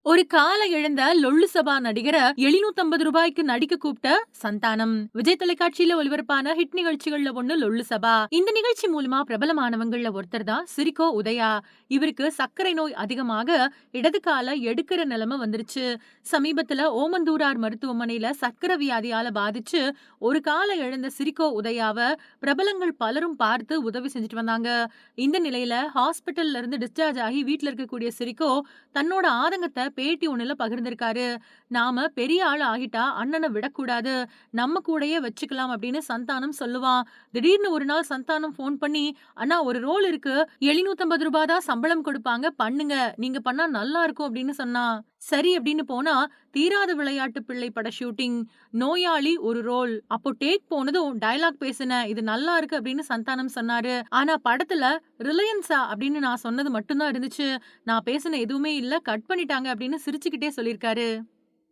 ஒரு கால இழந்த லொள்ளு சபா நடிகர ரூ. 750 நடிக்க கூப்பிட்ட சந்தானம். விஜய் தொலைக்காட்சியில ஒளிபரப்பான ஹிட் நிகழ்ச்சிகள்ல ஒண்ணு லொள்ளு சபா. இந்த நிகழ்ச்சி மூலமா பிரபலமானவங்கள்ல ஒருத்தர் தான் சிரிக்கோ உதயா. இவருக்கு சர்க்கரை நோய் அதிகமாக இடது கால எடுக்கிற நிலைமை வந்துருச்சு. சமீபத்துல ஓமந்தூரார் மருத்துவமனையில சர்க்கரை வியாதியால பாதிச்சு ஒரு கால இழந்த சிரிக்கோ உதயாவ பிரபலங்கள் பலரும் பார்த்து உதவி செஞ்சுட்டு வந்தாங்க. இந்த நிலையில ஹாஸ்பிட்டல்ல இருந்து டிஸ்சார்ஜ் ஆகி வீட்ல இருக்கக்கூடிய சிரிக்கோ தன்னோட ஆதங்கத்த பேட்டி ஒண்ணுல பகிர்ந்திருக்காரு. நாம பெரிய ஆள் ஆகிட்டா அண்ணன விடக்கூடாது. நம்ம கூடயே வச்சுக்கலாம் அப்படின்னு சந்தானம் சொல்லுவான். திடீர்னு ஒரு நாள் சந்தானம் ஃபோன் பண்ணி, "அண்ணா ஒரு ரோல் இருக்கு. ரூ. 750 தான் சம்பளம் கொடுப்பாங்க. பண்ணுங்க. நீங்க பண்ணா நல்லா இருக்கும்" அப்படின்னு சொன்னான். சரி அப்படின்னு போனா, தீராத விளையாட்டு பிள்ளை பட ஷூட்டிங். நோயாளி ஒரு ரோல். அப்போ டேக் போனதும் டயலாக் பேசினேன். இது நல்லா இருக்கு அப்படின்னு சந்தானம் சொன்னாரு. ஆனா படத்துல ரிலையன்ஸா அப்படின்னு நான் சொன்னது மட்டும் தான் இருந்துச்சு. நான் பேசின எதுவுமே இல்ல. கட் பண்ணிட்டாங்க அப்படின்னு சிரிச்சுக்கிட்டே சொல்லியிருக்காரு.